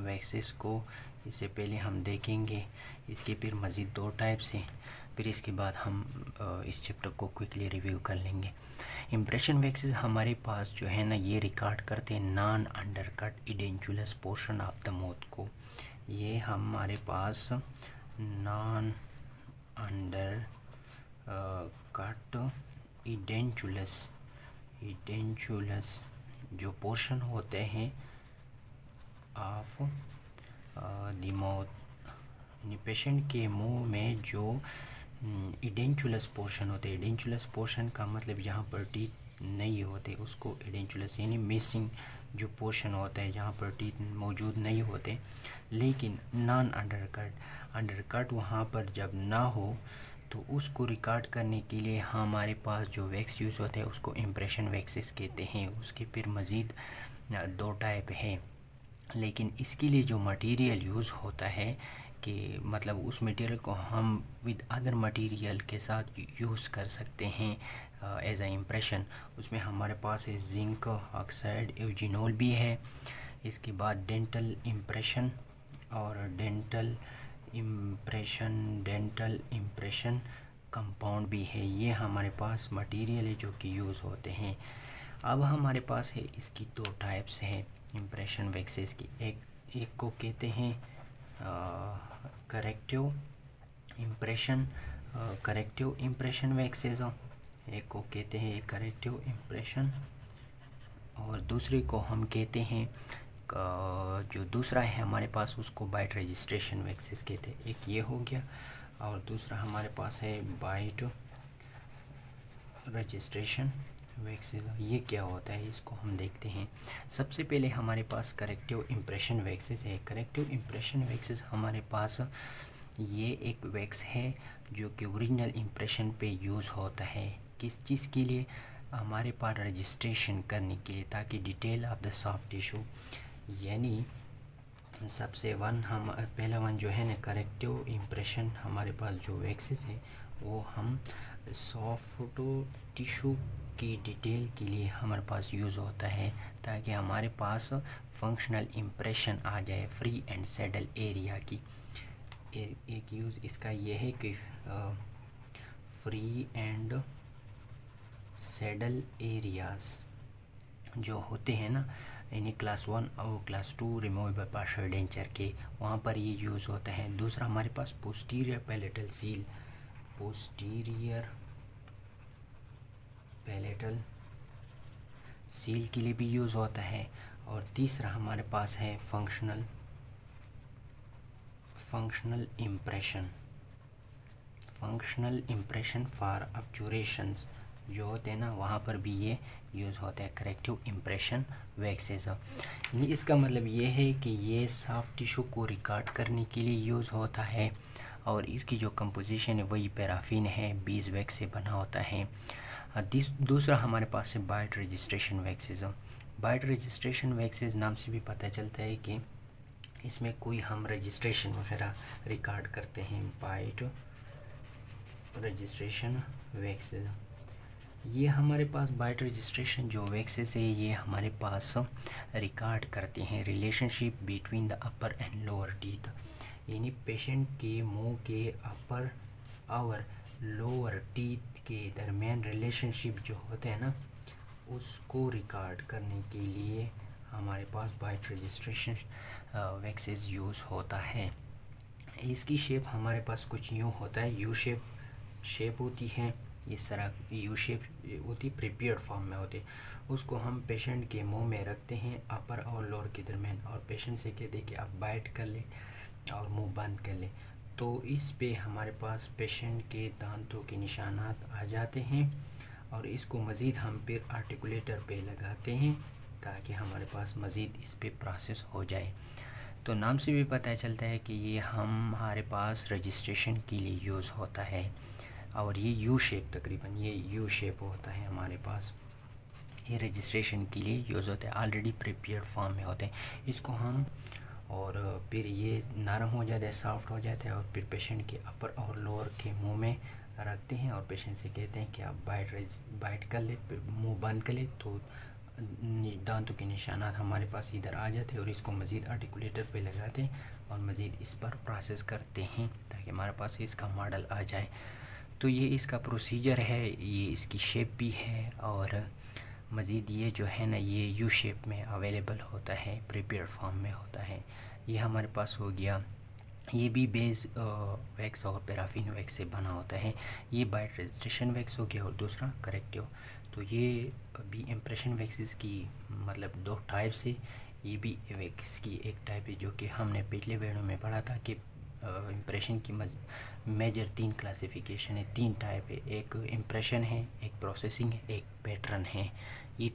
Waxes को इससे पहले हम देखेंगे। इसके फिर मज़ीद 2 टाइप्स हैं। फिर इसके बाद हम इस चैप्टर को क्विकली रिव्यू कर लेंगे। इम्प्रेशन वैक्सेस हमारे पास जो है ना, ये रिकॉर्ड करते हैं non undercut edentulous portion of the mouth को। ये हमारे पास नॉन अंडर कट इडेंचुलस जो पोर्शन होते हैं ऑफ द माउथ, पेशेंट के मुंह में जो इडेंचुलस पोर्शन होते हैं। इडेंचुलस पोर्शन का मतलब जहाँ पर टीथ नहीं होते उसको इडेंचुलस यानी मिसिंग जो पोर्शन होता है, जहाँ पर टीथ मौजूद नहीं होते। लेकिन नॉन अंडरकट वहाँ पर जब ना हो तो उसको रिकॉर्ड करने के लिए हमारे पास जो वैक्स यूज़ होते हैं उसको इम्प्रेशन वैक्सेस कहते हैं। उसके फिर मज़ीद 2 टाइप है। लेकिन इसके लिए जो मटेरियल यूज़ होता है कि मतलब उस मटेरियल को हम विद अदर मटेरियल के साथ यूज़ कर सकते हैं एज अ इम्प्रेशन। उसमें हमारे पास है जिंक ऑक्साइड यूजिनोल भी है। इसके बाद डेंटल इम्प्रेशन और डेंटल इम्प्रेशन कंपाउंड भी है। ये हमारे पास मटेरियल है जो कि यूज़ होते हैं। अब हमारे पास है इसकी 2 टाइप्स है इम्प्रेशन वैक्सेस की। एक को कहते हैं करेक्टिव इम्प्रेशन वैक्सेस, एक को कहते हैं करेक्टिव इम्प्रेशन, और दूसरे को हम कहते हैं जो दूसरा है हमारे पास उसको बाइट रजिस्ट्रेशन वैक्सेस कहते हैं। एक ये हो गया और दूसरा हमारे पास है बाइट रजिस्ट्रेशन वैक्सेस। ये क्या होता है इसको हम देखते हैं। सबसे पहले हमारे पास करेक्टिव इम्प्रेशन वैक्सेस है। करेक्टिव इम्प्रेशन वैक्सेस हमारे पास ये एक वैक्स है जो कि ओरिजिनल इम्प्रेशन पे यूज़ होता है। किस चीज़ के लिए? हमारे पास रजिस्ट्रेशन करने के लिए, ताकि detail of the soft tissue, यानी सबसे पहला वन जो है ना करेक्टिव इम्प्रेशन, हमारे पास जो वैक्सेस है वो हम सॉफ्ट टिश्यू की डिटेल के लिए हमारे पास यूज़ होता है, ताकि हमारे पास फंक्शनल इम्प्रेशन आ जाए फ्री एंड सैडल एरिया की। एक यूज़ इसका ये है कि फ्री एंड सैडल एरियाज़ जो होते हैं ना, यानी क्लास 1 और क्लास 2 रिमूवेबल पार्शियल डेंचर के, वहाँ पर ये यूज़ होता है। दूसरा हमारे पास पोस्टीरियर पैलेटल सील के लिए भी यूज़ होता है। और तीसरा हमारे पास है फंक्शनल इम्प्रेशन फॉर ऑब्जर्वेशंस जो होते हैं ना, वहाँ पर भी ये यूज़ होता है करेक्टिव इम्प्रेशन वैक्सेस। इसका मतलब ये है कि ये सॉफ्ट टिश्यू को रिकॉर्ड करने के लिए यूज़ होता है, और इसकी जो कंपोजिशन है वही पैराफिन है, बीज वैक्स से बना होता है। दूसरा हमारे पास है bite registration waxes. Bite registration waxes नाम से भी पता चलता है कि इसमें कोई हम रजिस्ट्रेशन वगैरह रिकॉर्ड करते हैं। बाइट रजिस्ट्रेशन वैक्सेस, ये हमारे पास बाइट रजिस्ट्रेशन जो वैक्सेस है ये हमारे पास रिकॉर्ड करते हैं relationship between the upper and lower teeth, यानी पेशेंट के मुंह के अपर और लोअर टीथ के दरमियान रिलेशनशिप जो होते हैं ना, उसको रिकॉर्ड करने के लिए हमारे पास बाइट रजिस्ट्रेशन वैक्सेस यूज़ होता है। इसकी शेप हमारे पास कुछ यूँ होता है, यू शेप होती है। इस तरह यू शेप होती, प्रिपेयर्ड फॉर्म में होती। उसको हम पेशेंट के मुंह में रखते हैं अपर और लोअर के दरमियान, और पेशेंट से कहते हैं कि आप बाइट कर लें और मुंह बंद कर लें। तो इस पे हमारे पास पेशेंट के दांतों के निशानात आ जाते हैं, और इसको मज़ीद हम फिर आर्टिकुलेटर पे लगाते हैं ताकि हमारे पास मज़ीद इस पे प्रोसेस हो जाए। तो नाम से भी पता चलता है कि ये हमारे पास रजिस्ट्रेशन के लिए यूज़ होता है। और ये यू शेप, तकरीबन ये यू शेप होता है हमारे पास, ये रजिस्ट्रेशन के लिए यूज़ होता है। ऑलरेडी प्रिपेयर्ड फॉर्म में होते हैं। इसको हम और फिर ये नरम हो जाता है, सॉफ्ट हो जाता है, और फिर पेशेंट के अपर और लोअर के मुंह में रखते हैं और पेशेंट से कहते हैं कि आप बाइट कर ले, मुंह बंद कर ले, तो दांतों के निशानात हमारे पास इधर आ जाते हैं और इसको मज़ीद आर्टिकुलेटर पे लगाते हैं और मज़ीद इस पर प्रोसेस करते हैं ताकि हमारे पास इसका मॉडल आ जाए। तो ये इसका प्रोसीजर है, ये इसकी शेप भी है और मज़ीद ये जो है ना ये यू शेप में अवेलेबल होता है, प्रिपेयर्ड फॉर्म में होता है। ये हमारे पास हो गया। ये भी बेस वैक्स और पैराफिन वैक्स से बना होता है। ये बाइट रजिस्ट्रेशन वैक्स हो गया और दूसरा करेक्टिव। तो ये भी इम्प्रेशन वैक्सेस की मतलब दो टाइप से, ये भी वैक्स की एक टाइप है जो कि हमने पिछले वीडियो में पढ़ा था कि इम्प्रेशन की मेजर 3 क्लासिफिकेशन है, 3 टाइप है। एक इम्प्रेशन है, एक प्रोसेसिंग है, एक पैटर्न है। ये